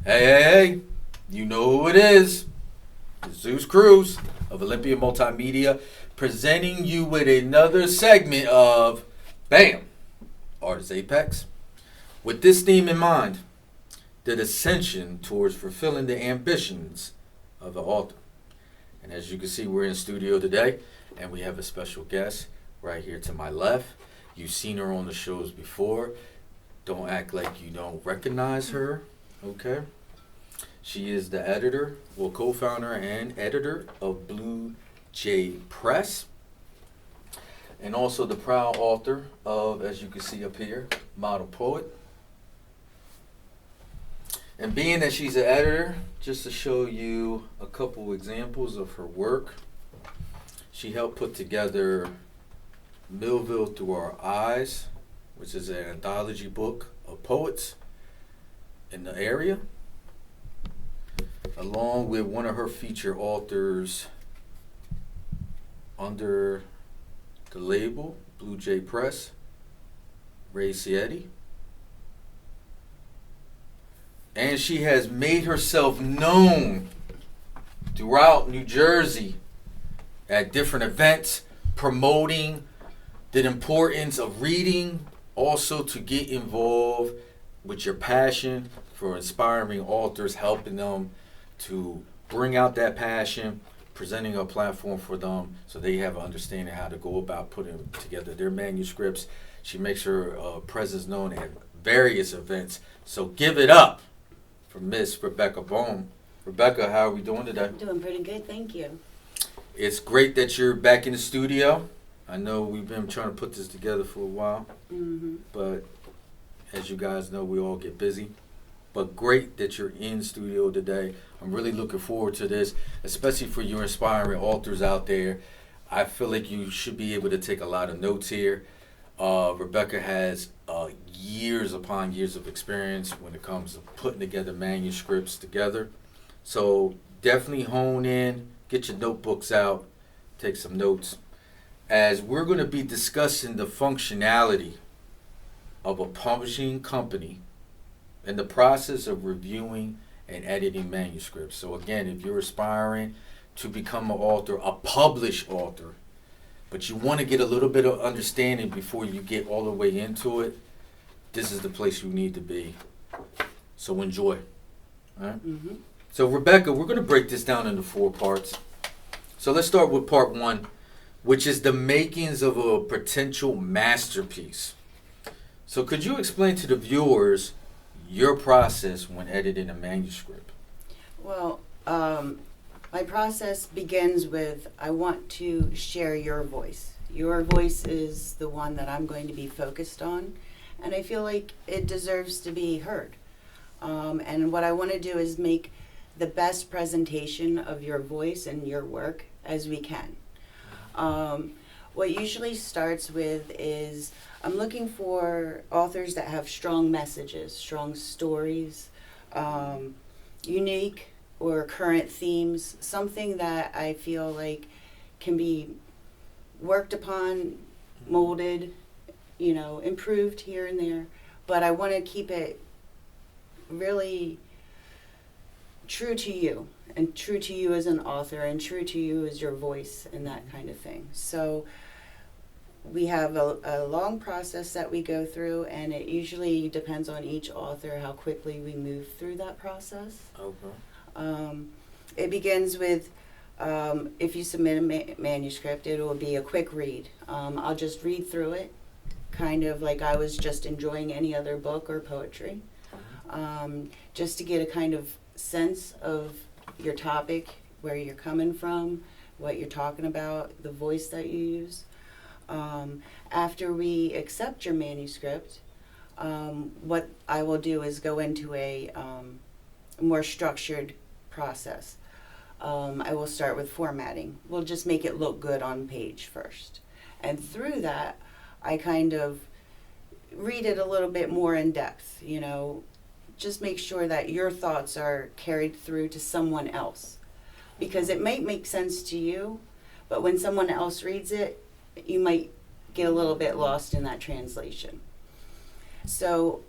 Hey, you know who it is. It's Zeus Cruz of Olympia Multimedia presenting you with another segment of BAM! Artist Apex. With this theme in mind, the ascension towards fulfilling the ambitions of the author. And as you can see, we're in studio today, and we have a special guest right here to my left. You've seen her on the shows before. Don't act like you don't recognize her, okay? She is the editor, co-founder and editor of Blue Jay Press, and also the proud author of, as you can see up here, Model Poet. And being that she's an editor, just to show you a couple examples of her work, she helped put together Millville Through Our Eyes, which is an anthology book of poets in the area, along with one of her feature authors under the label Blue Jay Press, Ray Cietti. And she has made herself known throughout New Jersey at different events, promoting the importance of reading, also to get involved with your passion for inspiring authors, helping them to bring out that passion, presenting a platform for them so they have an understanding how to go about putting together their manuscripts. She makes her presence known at various events. So give it up for Miss Rebecca Bonham. Rebecca, how are we doing today? I'm doing pretty good, thank you. It's great that you're back in the studio. I know we've been trying to put this together for a while, but as you guys know, we all get busy. But great that you're in studio today. I'm really looking forward to this, especially for you inspiring authors out there. I feel like you should be able to take a lot of notes here. Rebecca has years upon years of experience when it comes to putting together manuscripts together. So definitely hone in, get your notebooks out, take some notes, as we're going to be discussing the functionality of a publishing company and the process of reviewing and editing manuscripts. So again, if you're aspiring to become an author, a published author, but you want to get a little bit of understanding before you get all the way into it, this is the place you need to be. So enjoy. All right? So Rebecca, we're going to break this down into 4 parts. So let's start with part 1, which is the makings of a potential masterpiece. So could you explain to the viewers your process when editing a manuscript? Well, my process begins with I want to share your voice. Your voice is the one that I'm going to be focused on, and I feel like it deserves to be heard. And what I want to do is make the best presentation of your voice and your work as we can. What usually starts with is I'm looking for authors that have strong messages, strong stories, unique or current themes, something that I feel like can be worked upon, molded, improved here and there. But I want to keep it really true to you, and true to you as an author, and true to you as your voice, and that kind of thing. So we have a long process that we go through, and it usually depends on each author how quickly we move through that process. Okay. It begins with, if you submit a manuscript, it will be a quick read. I'll just read through it, kind of like I was just enjoying any other book or poetry, just to get a kind of sense of your topic, where you're coming from, what you're talking about, the voice that you use. After we accept your manuscript, what I will do is go into a more structured process. I will start with formatting. We'll just make it look good on page first. And through that, I kind of read it a little bit more in depth, just make sure that your thoughts are carried through to someone else. Because it might make sense to you, but when someone else reads it, you might get a little bit lost in that translation. So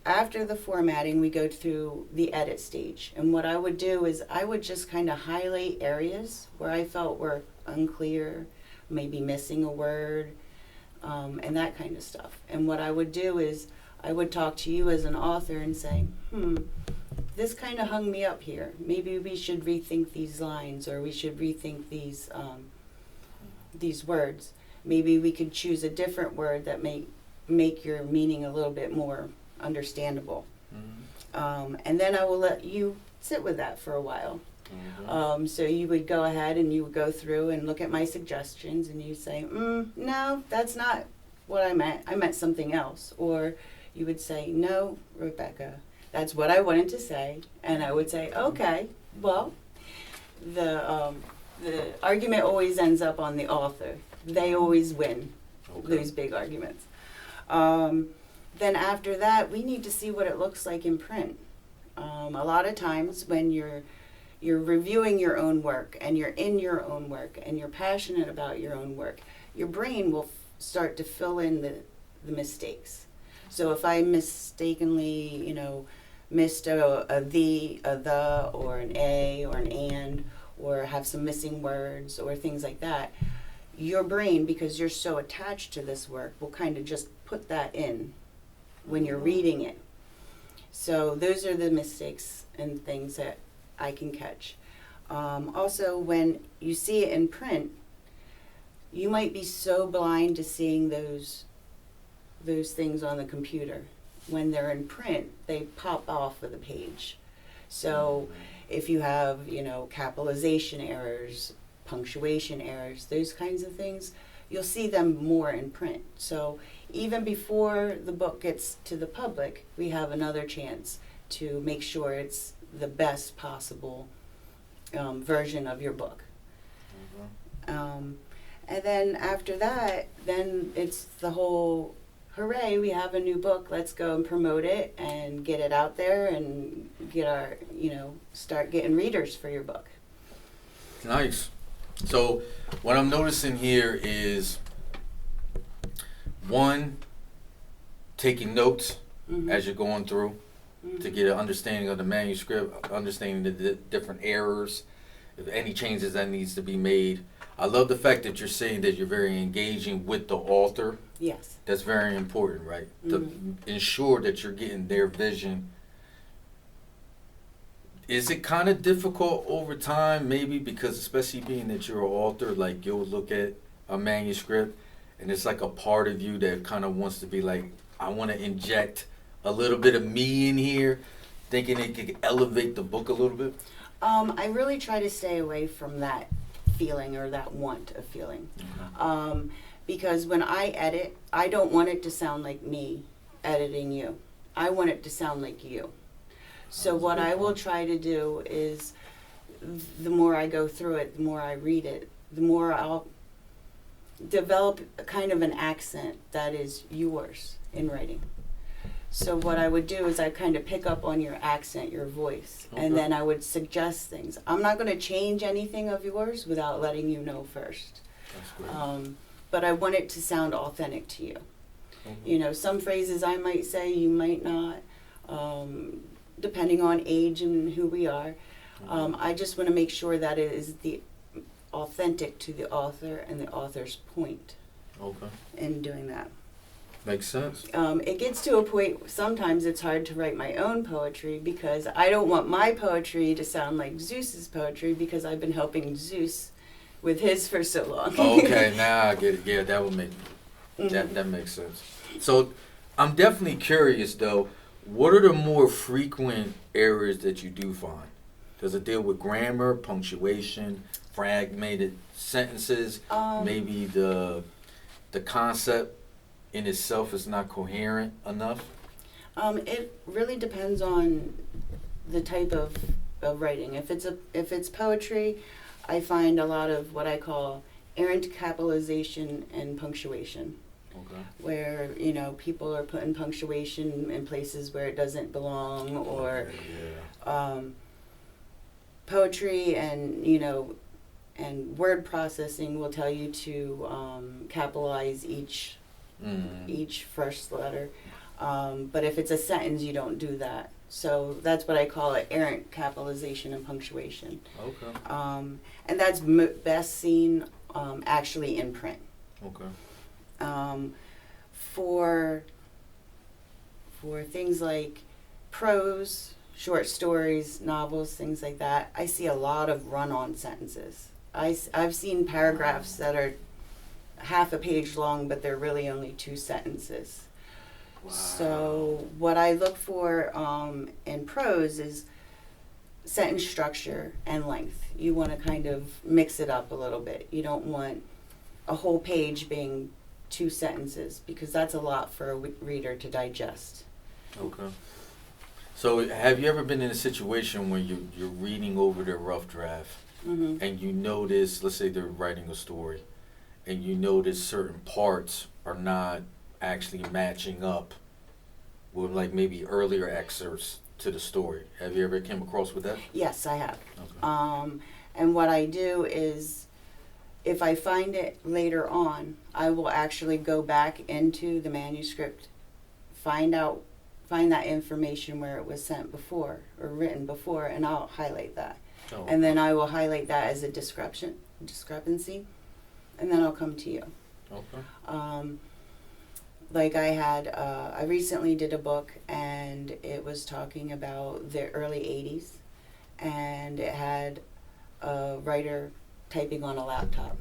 after the formatting, we go through the edit stage. And what I would do is I would just kind of highlight areas where I felt were unclear, maybe missing a word, and that kind of stuff. And what I would do is I would talk to you as an author and say, this kind of hung me up here. Maybe we should rethink these lines, or we should rethink these words. Maybe we could choose a different word that may make your meaning a little bit more understandable. And then I will let you sit with that for a while. So you would go ahead and you would go through and look at my suggestions, and you say, no, that's not what I meant. I meant something else. Or you would say, no, Rebecca, that's what I wanted to say. And I would say, okay, well, the argument always ends up on the author. They always win those big arguments. Then after that, we need to see what it looks like in print. A lot of times when you're reviewing your own work, and you're in your own work, and you're passionate about your own work, your brain will start to fill in the mistakes. So if I mistakenly, missed a the, or an a, or an and, or have some missing words, or things like that, your brain, because you're so attached to this work, will kind of just put that in when you're reading it. So those are the mistakes and things that I can catch. Also, when you see it in print, you might be so blind to seeing those things on the computer. When they're in print, they pop off of the page. So if you have, capitalization errors, punctuation errors, those kinds of things, you'll see them more in print. So even before the book gets to the public, we have another chance to make sure it's the best possible version of your book. And then after that, then it's the whole, hooray, we have a new book, let's go and promote it and get it out there and get our, start getting readers for your book. Nice. So what I'm noticing here is, one, taking notes as you're going through to get an understanding of the manuscript, understanding the different errors, if any changes that needs to be made. I love the fact that you're saying that you're very engaging with the author. Yes. That's very important, right? To ensure that you're getting their vision. Is it kind of difficult over time, maybe, because especially being that you're an author, like you'll look at a manuscript and it's like a part of you that kind of wants to be like, I want to inject a little bit of me in here, thinking it could elevate the book a little bit? I really try to stay away from that feeling or that want of feeling. Because when I edit, I don't want it to sound like me editing you. I want it to sound like you. So what I will try to do is, the more I go through it, the more I read it, the more I'll develop a kind of an accent that is yours in writing. So what I would do is I kind of pick up on your accent, your voice, and then I would suggest things. I'm not going to change anything of yours without letting you know first. That's great. But I want it to sound authentic to you. Some phrases I might say, you might not, depending on age and who we are. I just want to make sure that it is the authentic to the author and the author's point in doing that. Makes sense. It gets to a point, sometimes it's hard to write my own poetry because I don't want my poetry to sound like Zeus's poetry because I've been helping Zeus with his for so long. Okay, now I get it. Yeah, that would make that makes sense. So I'm definitely curious though, what are the more frequent errors that you do find? Does it deal with grammar, punctuation, fragmented sentences, maybe the concept in itself is not coherent enough? It really depends on the type of writing. If it's poetry, I find a lot of what I call errant capitalization and punctuation. Where people are putting punctuation in places where it doesn't belong, or poetry and word processing will tell you to capitalize each first letter. But if it's a sentence, you don't do that. So that's what I call it, errant capitalization and punctuation. Okay. And that's best seen actually in print. Okay. For things like prose, short stories, novels, things like that, I see a lot of run-on sentences. I've seen paragraphs that are half a page long, but they're really only 2 sentences. Wow. So what I look for in prose is sentence structure and length. You want to kind of mix it up a little bit. You don't want a whole page being 2 sentences, because that's a lot for a reader to digest. Okay. So have you ever been in a situation where you're reading over their rough draft, Mm-hmm. and you notice, let's say they're writing a story, and you notice certain parts are not actually matching up with like maybe earlier excerpts to the story? Have you ever came across with that? Yes, I have. Okay. And what I do is, if I find it later on, I will actually go back into the manuscript, find that information where it was sent before or written before, and I'll highlight that. Oh, And then I will highlight that as a discrepancy, and then I'll come to you. okay. Like I recently did a book, and it was talking about the early 80s, and it had a writer typing on a laptop.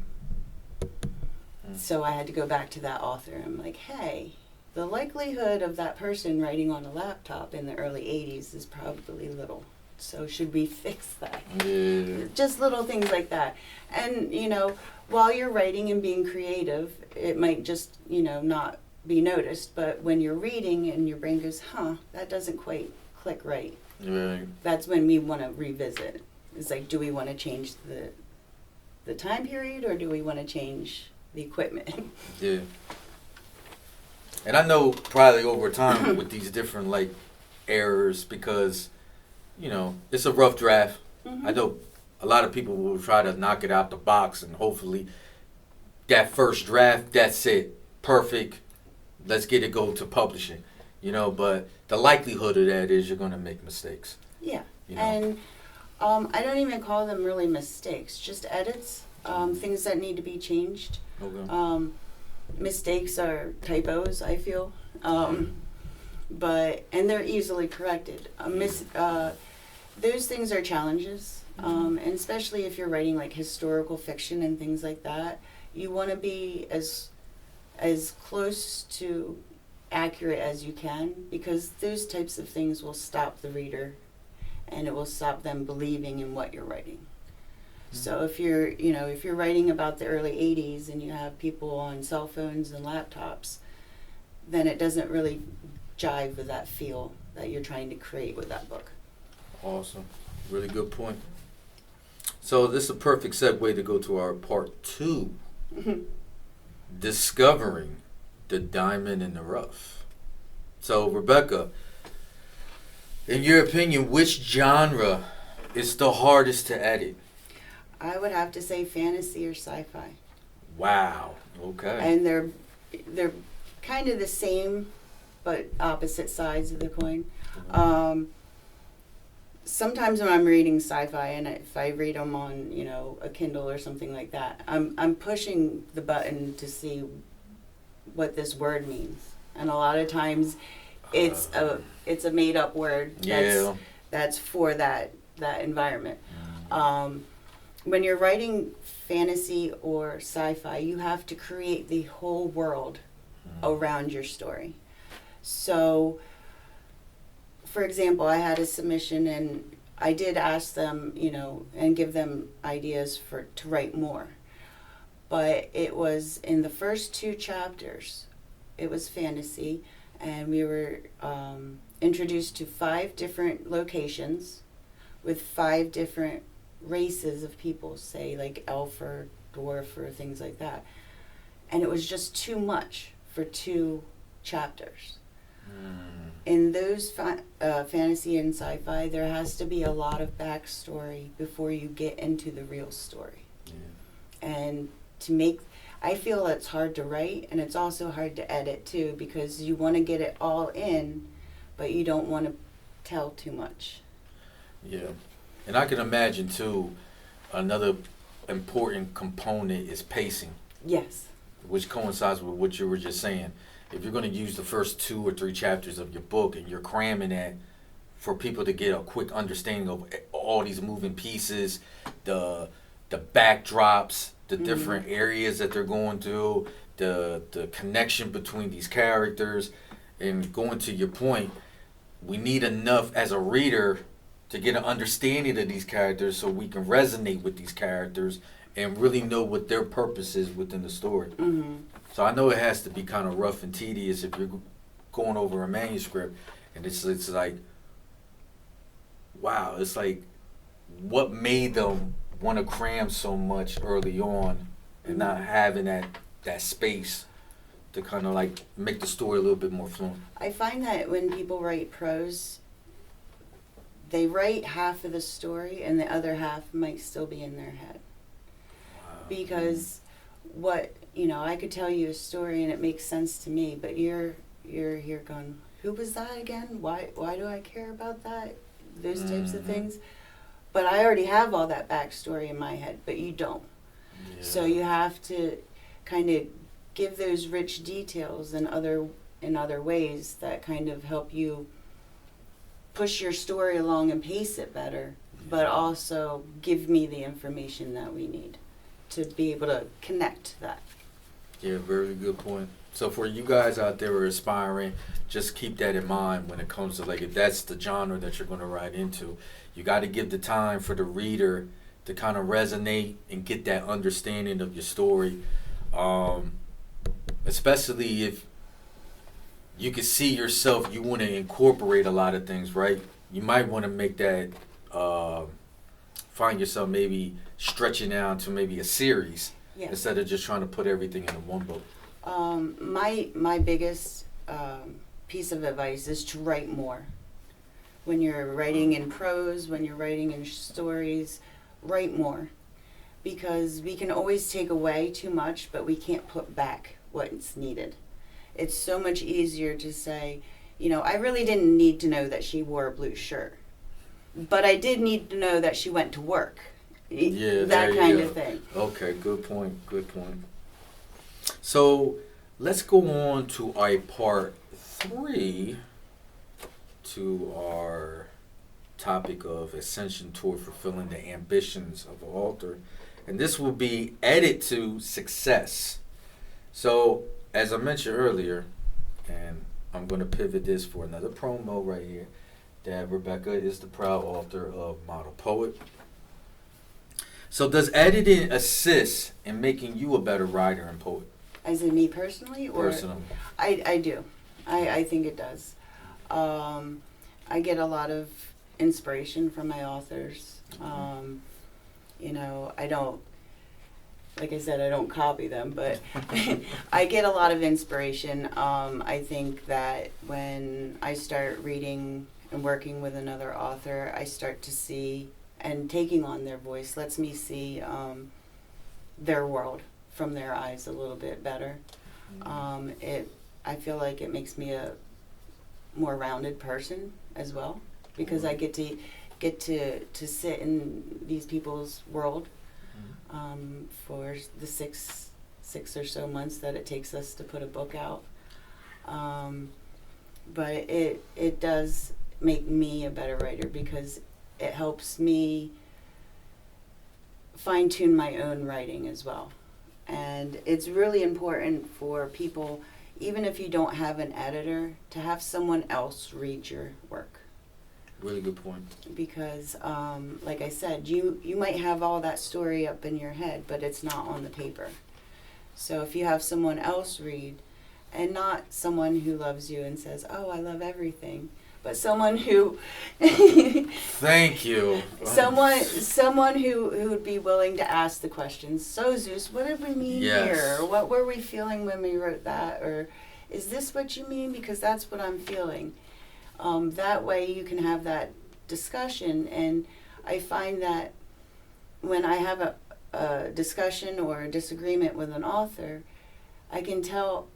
So I had to go back to that author, and I'm like, hey, the likelihood of that person writing on a laptop in the early 80s is probably little. So should we fix that? Yeah. Just little things like that. And, while you're writing and being creative, it might just, not be noticed. But when you're reading and your brain goes, that doesn't quite click right. Right. That's when we want to revisit. It's like, do we want to change the time period, or do we want to change the equipment? Yeah. And I know probably over time with these different like errors, because it's a rough draft. Mm-hmm. I know a lot of people will try to knock it out the box, and hopefully that first draft, that's it, perfect, let's get it go to publishing. But the likelihood of that is you're going to make mistakes. Yeah. You know? And I don't even call them really mistakes, just edits, things that need to be changed. Okay. Mistakes are typos, I feel, and they're easily corrected. Those things are challenges, and especially if you're writing like historical fiction and things like that, you want to be as close to accurate as you can, because those types of things will stop the reader, and it will stop them believing in what you're writing. So if you're writing about the early 80s and you have people on cell phones and laptops, then it doesn't really jive with that feel that you're trying to create with that book. Awesome. Really good point. So this is a perfect segue to go to our part 2. Discovering the diamond in the rough. So Rebecca, in your opinion, which genre is the hardest to edit? I would have to say fantasy or sci-fi. Wow. Okay. And they're kind of the same, but opposite sides of the coin. Sometimes when I'm reading sci-fi, and if I read them on a Kindle or something like that, I'm pushing the button to see what this word means, and a lot of times it's a made up word that's for that environment. When you're writing fantasy or sci-fi, you have to create the whole world around your story. So, for example, I had a submission, and I did ask them, and give them ideas to write more. But it was in the first 2 chapters, it was fantasy, and we were introduced to 5 different locations with 5 different races of people, say like elf or dwarf or things like that. And it was just too much for 2 chapters. In those fantasy and sci-fi, there has to be a lot of backstory before you get into the real story. And I feel it's hard to write, and it's also hard to edit too, because you want to get it all in, but you don't want to tell too much. Yeah. And I can imagine too, another important component is pacing, Yes. which coincides with what you were just saying. If you're going to use the first 2 or 3 chapters of your book and you're cramming that for people to get a quick understanding of all these moving pieces, the backdrops, the different areas that they're going through, the connection between these characters, and going to your point, we need enough as a reader to get an understanding of these characters so we can resonate with these characters and really know what their purpose is within the story. Mm-hmm. So I know it has to be kind of rough and tedious if you're going over a manuscript, and it's like, wow, it's like, what made them want to cram so much early on and not having that space to kind of like make the story a little bit more fluent. I find that when people write prose, they write half of the story and the other half might still be in their head. Wow. Because I could tell you a story and it makes sense to me, but you're here going, who was that again? Why do I care about that? Those types of things. But I already have all that backstory in my head, but you don't. Yeah. So you have to kind of give those rich details in other ways that kind of help you push your story along and pace it better, but also give me the information that we need to be able to connect that. Yeah, very good point. So for you guys out there who are aspiring, just keep that in mind when it comes to, like, if that's the genre that you're going to write into. You got to give the time for the reader to kind of resonate and get that understanding of your story, especially if you can see yourself, you want to incorporate a lot of things, right? You might want to make that, find yourself maybe stretching out to maybe a series instead of just trying to put everything into one book. My biggest piece of advice is to write more. When you're writing in prose, when you're writing in stories, write more. Because we can always take away too much, but we can't put back what's needed. It's so much easier to say, I really didn't need to know that she wore a blue shirt, but I did need to know that she went to work. Yeah, that kind of thing. Okay, good point. So let's go on to our part 3 to our topic of ascension toward fulfilling the ambitions of an author. And this will be edit to success. So, as I mentioned earlier, and I'm going to pivot this for another promo right here, that Rebecca is the proud author of Model Poet. So does editing assist in making you a better writer and poet? As in me personally? Personally. I do. I think it does. I get a lot of inspiration from my authors. I don't, like I said, I don't copy them, but I get a lot of inspiration. I think that when I start reading and working with another author, I start to see, and taking on their voice lets me see their world from their eyes a little bit better. I feel like it makes me a more rounded person as well, because I get to sit in these people's world for the six or so months that it takes us to put a book out. But it does make me a better writer, because it helps me fine-tune my own writing as well. And it's really important for people, even if you don't have an editor, to have someone else read your work. Really good point. Because, like I said, you might have all that story up in your head, but it's not on the paper. So if you have someone else read, and not someone who loves you and says, "Oh, I love everything," but someone who Thank you. someone who would be willing to ask the questions. So Zeus, what did we mean here? Or what were we feeling when we wrote that? Or is this what you mean? Because that's what I'm feeling. That way you can have that discussion. And I find that when I have a discussion or a disagreement with an author, I can tell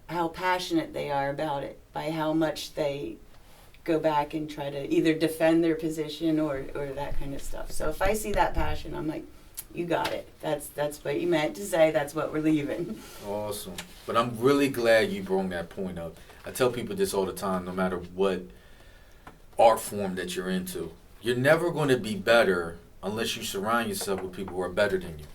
how passionate they are about it by how much they go back and try to either defend their position or that kind of stuff. So if I see that passion, I'm like, you got it. That's what you meant to say. That's what we're leaving. Awesome. But I'm really glad you brought that point up. I tell people this all the time, no matter what art form that you're into. You're never going to be better unless you surround yourself with people who are better than you.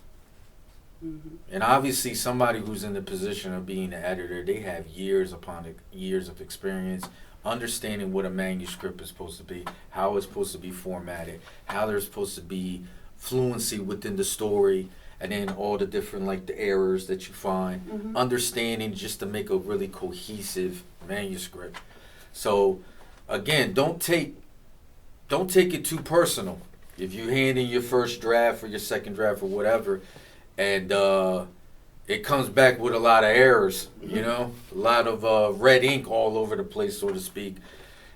Mm-hmm. And obviously somebody who's in the position of being an editor, they have years upon years of experience understanding what a manuscript is supposed to be, how it's supposed to be formatted, how there's supposed to be fluency within the story, and then all the different, like, the errors that you find, Mm-hmm. understanding just to make a really cohesive manuscript. So again, don't take it too personal. If you hand in your first draft or your second draft or whatever, and it comes back with a lot of errors, you know, a lot of red ink all over the place, so to speak.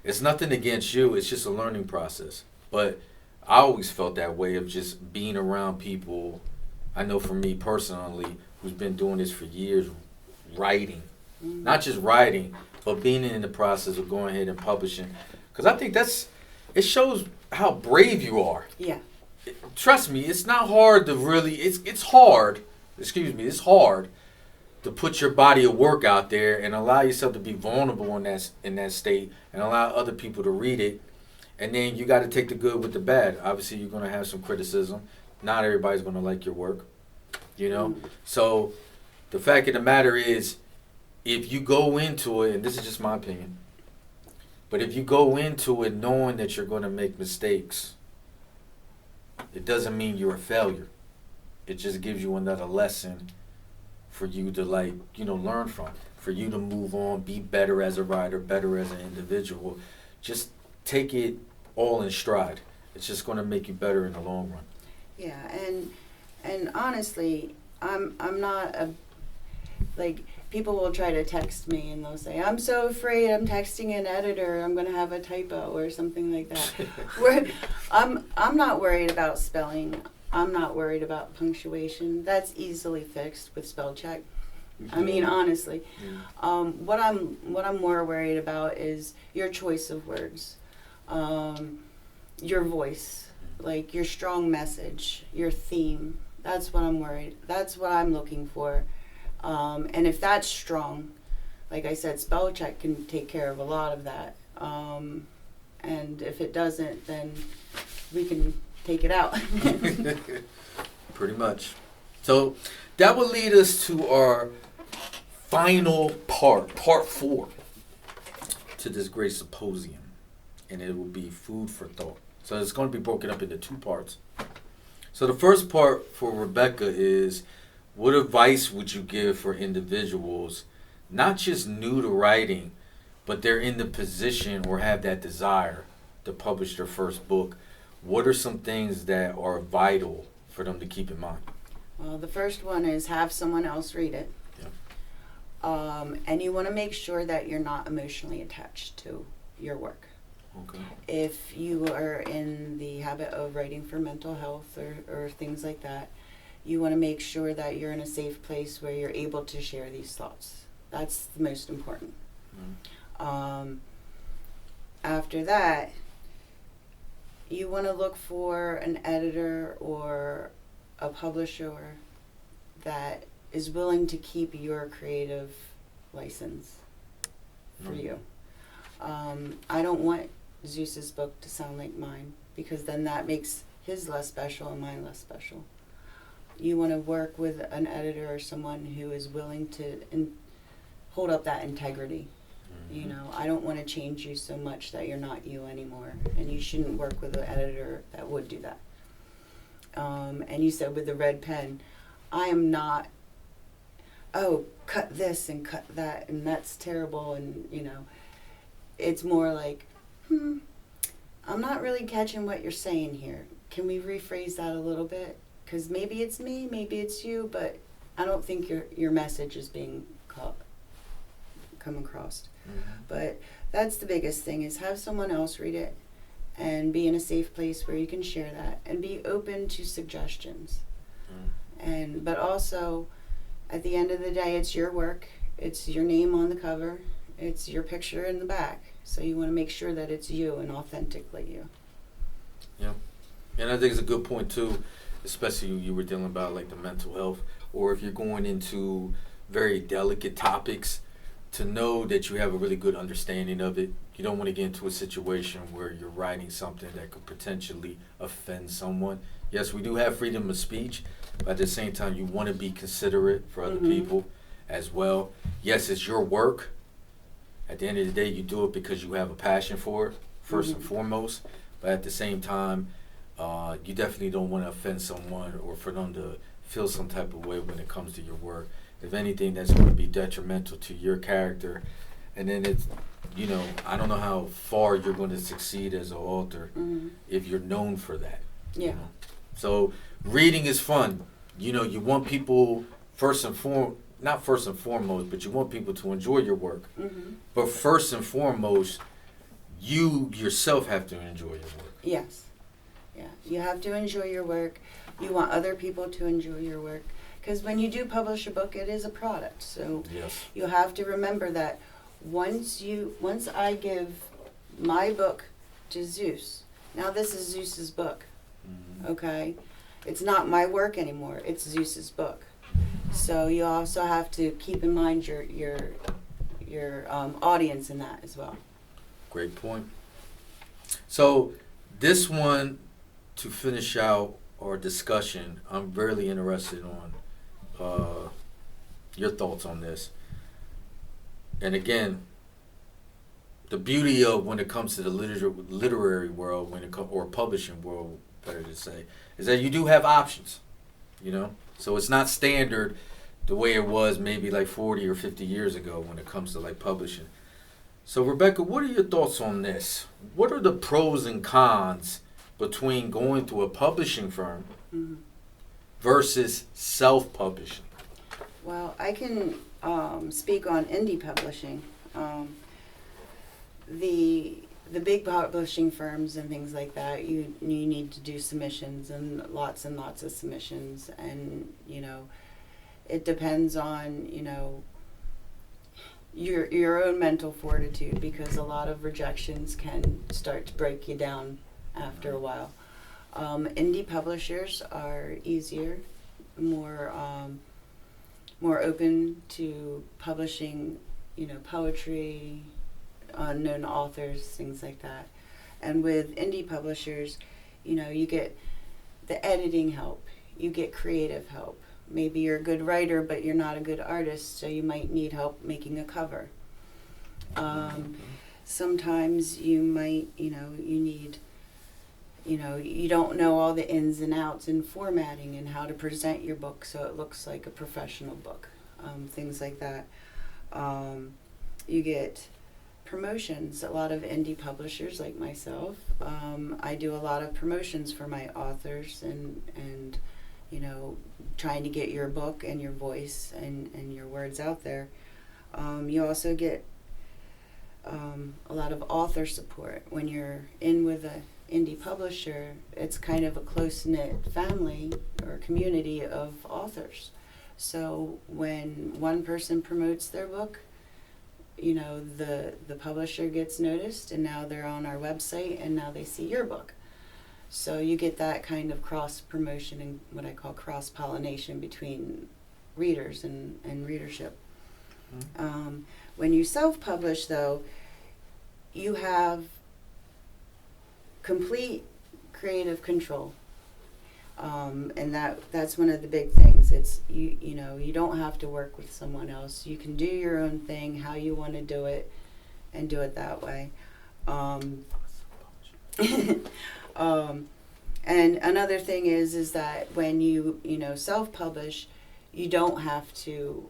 It's nothing against you. It's just a learning process. But I always felt that way of just being around people. I know for me personally, who's been doing this for years, writing. Mm-hmm. Not just writing, but being in the process of going ahead and publishing. Because I think it shows how brave you are. Yeah. Trust me, it's not hard to really, it's hard to put your body of work out there and allow yourself to be vulnerable in that state and allow other people to read it. And then you got to take the good with the bad. Obviously, you're going to have some criticism. Not everybody's going to like your work, you know? Mm-hmm. So the fact of the matter is, if you go into it, and this is just my opinion, but if you go into it knowing that you're going to make mistakes, it doesn't mean you're a failure. It just gives you another lesson for you to, like, you know, learn from, for you to move on, be better as a writer, better as an individual. Just take it all in stride. It's just going to make you better in the long run. Yeah, and honestly, I'm not a, like, people will try to text me and they'll say, I'm so afraid I'm texting an editor, I'm going to have a typo or something like that. I'm not worried about spelling. I'm not worried about punctuation. That's easily fixed with spell check. I mean, honestly. Yeah. What I'm more worried about is your choice of words, your voice, like your strong message, your theme. That's what I'm worried. That's what I'm looking for. And if that's strong, like I said, spell check can take care of a lot of that. And if it doesn't, then we can take it out. Pretty much. So that will lead us to our final part 4, to this great symposium. And it will be food for thought. So it's going to be broken up into 2 parts. So the first part for Rebecca is, what advice would you give for individuals, not just new to writing, but they're in the position or have that desire to publish their first book? What are some things that are vital for them to keep in mind? Well, the first one is have someone else read it. Yeah. And you want to make sure that you're not emotionally attached to your work. Okay. If you are in the habit of writing for mental health or things like that, you want to make sure that you're in a safe place where you're able to share these thoughts. That's the most important. Mm. After that, you want to look for an editor or a publisher that is willing to keep your creative license for you. I don't want Zeus's book to sound like mine, because then that makes his less special and mine less special. You want to work with an editor or someone who is willing to hold up that integrity. You know, I don't want to change you so much that you're not you anymore, and you shouldn't work with an editor that would do that. And you said with the red pen, I am not, oh, cut this and cut that, and that's terrible, and, you know, it's more like, I'm not really catching what you're saying here. Can we rephrase that a little bit? Because maybe it's me, maybe it's you, but I don't think your message is being come across. Mm-hmm. But that's the biggest thing, is have someone else read it and be in a safe place where you can share that and be open to suggestions. But also, at the end of the day, it's your work. It's your name on the cover. It's your picture in the back. So you want to make sure that it's you and authentically you. Yeah. And I think it's a good point too, especially you were dealing about like the mental health, or if you're going into very delicate topics, to know that you have a really good understanding of it. You don't want to get into a situation where you're writing something that could potentially offend someone. Yes, we do have freedom of speech, but at the same time, you want to be considerate for other people as well. Yes, it's your work. At the end of the day, you do it because you have a passion for it, first and foremost. But at the same time, you definitely don't want to offend someone or for them to feel some type of way when it comes to your work. If anything, that's going to be detrimental to your character. And then it's, I don't know how far you're going to succeed as an author if you're known for that. Yeah. You know? So reading is fun. You want people not first and foremost, but you want people to enjoy your work. But first and foremost, you yourself have to enjoy your work. Yes. Yeah. You have to enjoy your work. You want other people to enjoy your work. Because when you do publish a book, it is a product. So yes. You have to remember that once I give my book to Zeus, now this is Zeus's book, okay? It's not my work anymore. It's Zeus's book. So you also have to keep in mind your audience in that as well. Great point. So this one, to finish out our discussion, I'm really interested on your thoughts on this. And again, the beauty of when it comes to the literary world, or publishing world, better to say, is that you do have options. So it's not standard the way it was maybe like 40 or 50 years ago when it comes to like publishing. So Rebecca, what are your thoughts on this? What are the pros and cons between going to a publishing firm versus self-publishing? Well, I can speak on indie publishing. The big publishing firms and things like that, you need to do submissions and lots of submissions, and it depends on your own mental fortitude, because a lot of rejections can start to break you down after a while. Indie publishers are easier, more open to publishing, poetry, unknown authors, things like that. And with indie publishers, you get the editing help, you get creative help. Maybe you're a good writer, but you're not a good artist, so you might need help making a cover. Sometimes you might, you need, you don't know all the ins and outs in formatting and how to present your book so it looks like a professional book, things like that. You get promotions. A lot of indie publishers like myself, I do a lot of promotions for my authors and trying to get your book and your voice and your words out there. You also get a lot of author support. When you're in with an indie publisher, it's kind of a close-knit family or community of authors. So when one person promotes their book, the publisher gets noticed, and now they're on our website, and now they see your book. So you get that kind of cross-promotion and what I call cross-pollination between readers and readership. When you self-publish, though, you have complete creative control. And that's one of the big things. It's you don't have to work with someone else. You can do your own thing, how you want to do it, and do it that way. And another thing is that when you self-publish, you don't have to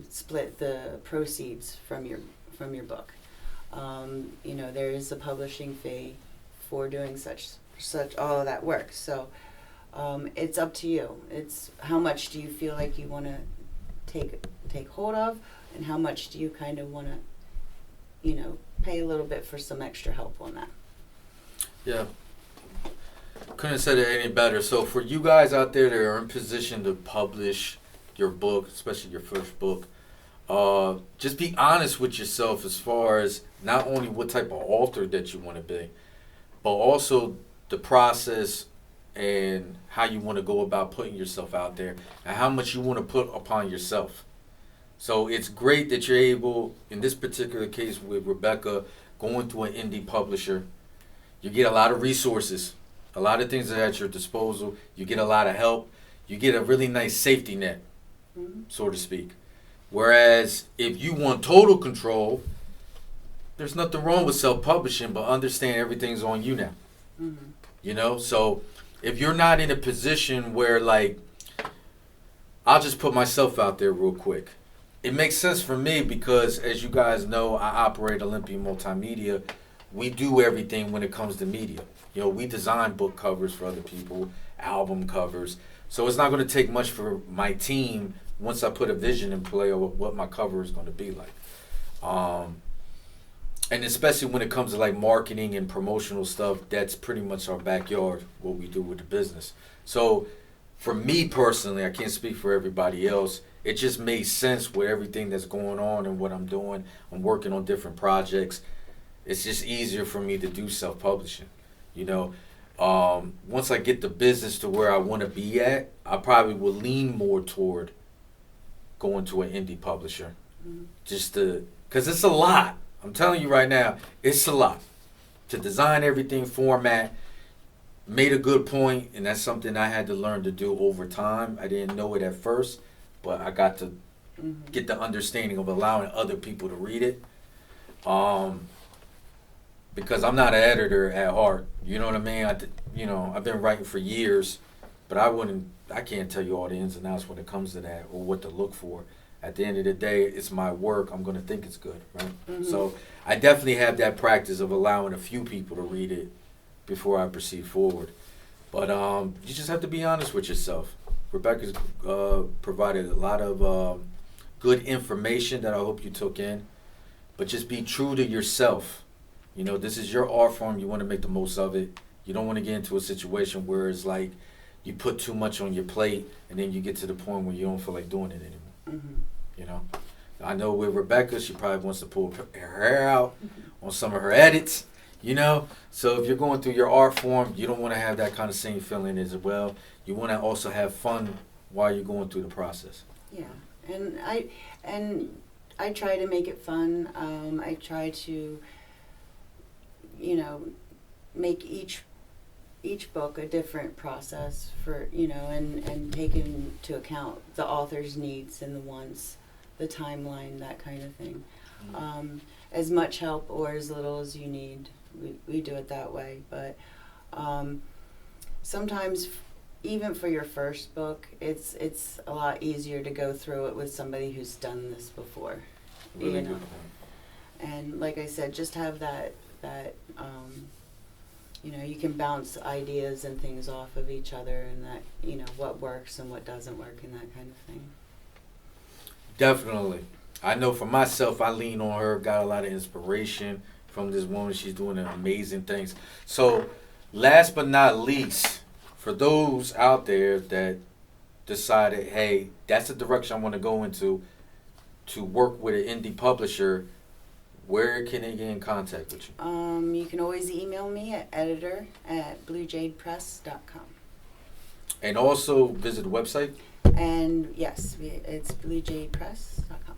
split the proceeds from your book. There is a publishing fee for doing such all of that work. So it's up to you. It's how much do you feel like you want to take hold of, and how much do you kind of want to, pay a little bit for some extra help on that. Yeah. Couldn't have said it any better. So for you guys out there that are in position to publish your book, especially your first book, just be honest with yourself as far as not only what type of author that you want to be, but also the process and how you want to go about putting yourself out there and how much you want to put upon yourself. So it's great that you're able, in this particular case with Rebecca, going to an indie publisher. You get a lot of resources, a lot of things are at your disposal. You get a lot of help. You get a really nice safety net, so to speak. Whereas if you want total control, there's nothing wrong with self-publishing, but understand everything's on you now. Mm-hmm. You know, so if you're not in a position where, like, I'll just put myself out there real quick. It makes sense for me because, as you guys know, I operate Olympia Multimedia. We do everything when it comes to media. You know, we design book covers for other people, album covers. So it's not going to take much for my team once I put a vision in play of what my cover is going to be like. And especially when it comes to like marketing and promotional stuff, that's pretty much our backyard, what we do with the business. So for me personally, I can't speak for everybody else, it just made sense with everything that's going on and what I'm doing. I'm working on different projects. It's just easier for me to do self-publishing. You know, once I get the business to where I want to be at, I probably will lean more toward going to an indie publisher. Just to, because it's a lot. I'm telling you right now, it's a lot. To design everything, format, made a good point, and that's something I had to learn to do over time. I didn't know it at first, but I got to get the understanding of allowing other people to read it. Because I'm not an editor at heart, you know what I mean? I've been writing for years, but I can't tell you all the ins and outs when it comes to that or what to look for. At the end of the day, it's my work. I'm going to think it's good, right? Mm-hmm. So I definitely have that practice of allowing a few people to read it before I proceed forward. But you just have to be honest with yourself. Rebecca's provided a lot of good information that I hope you took in, but just be true to yourself. You know, this is your art form. You want to make the most of it. You don't want to get into a situation where it's like you put too much on your plate and then you get to the point where you don't feel like doing it anymore. Mm-hmm. You know, I know with Rebecca, she probably wants to pull her hair out on some of her edits, you know. So if you're going through your art form, you don't want to have that kind of same feeling as well. You want to also have fun while you're going through the process. Yeah, and I try to make it fun. I try to, you know, make each book a different process for, you know, and take into account the author's needs and the wants, the timeline, that kind of thing. As much help or as little as you need, we do it that way. But sometimes, even for your first book, it's a lot easier to go through it with somebody who's done this before. Really, you know? And like I said, just have that you know, you can bounce ideas and things off of each other, and that, you know, what works and what doesn't work and that kind of thing. Definitely. I know for myself, I lean on her, got a lot of inspiration from this woman. She's doing amazing things. So last but not least, for those out there that decided, hey, that's the direction I want to go into, to work with an indie publisher, where can they get in contact with you? You can always email me at editor@bluejadepress.com. And also visit the website? And yes, it's bluejadepress.com.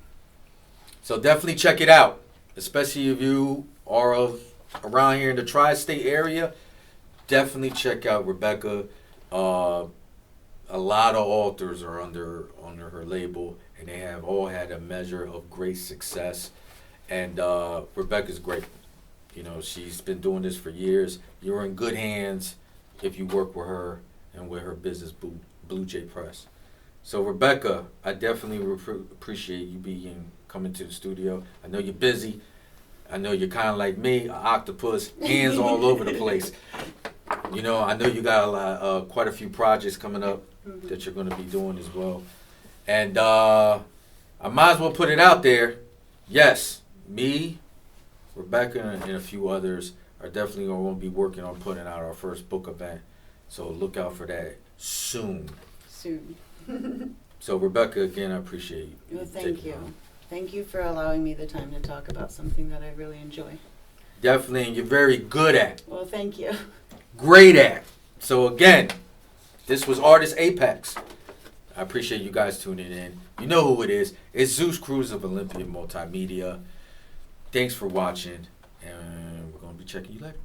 So definitely check it out, especially if you are around here in the tri-state area. Definitely check out Rebecca. A lot of authors are under her label, and they have all had a measure of great success. And Rebecca's great. You know, she's been doing this for years. You're in good hands if you work with her and with her business, Blue Jay Press. So Rebecca, I definitely appreciate you coming to the studio. I know you're busy. I know you're kind of like me, an octopus, hands all over the place. You know, I know you got quite a few projects coming up that you're going to be doing as well. And I might as well put it out there. Yes, me, Rebecca, and a few others are definitely going to be working on putting out our first book event So look out for that soon. Soon. So Rebecca, again, I appreciate you. Well, thank you. Thank you for allowing me the time to talk about something that I really enjoy. Definitely, and you're very good at. Well, thank you. Great at. So again, this was Artist Apex. I appreciate you guys tuning in. You know who it is. It's Zeus Cruz of Olympia Multimedia. Thanks for watching, and we're going to be checking you later.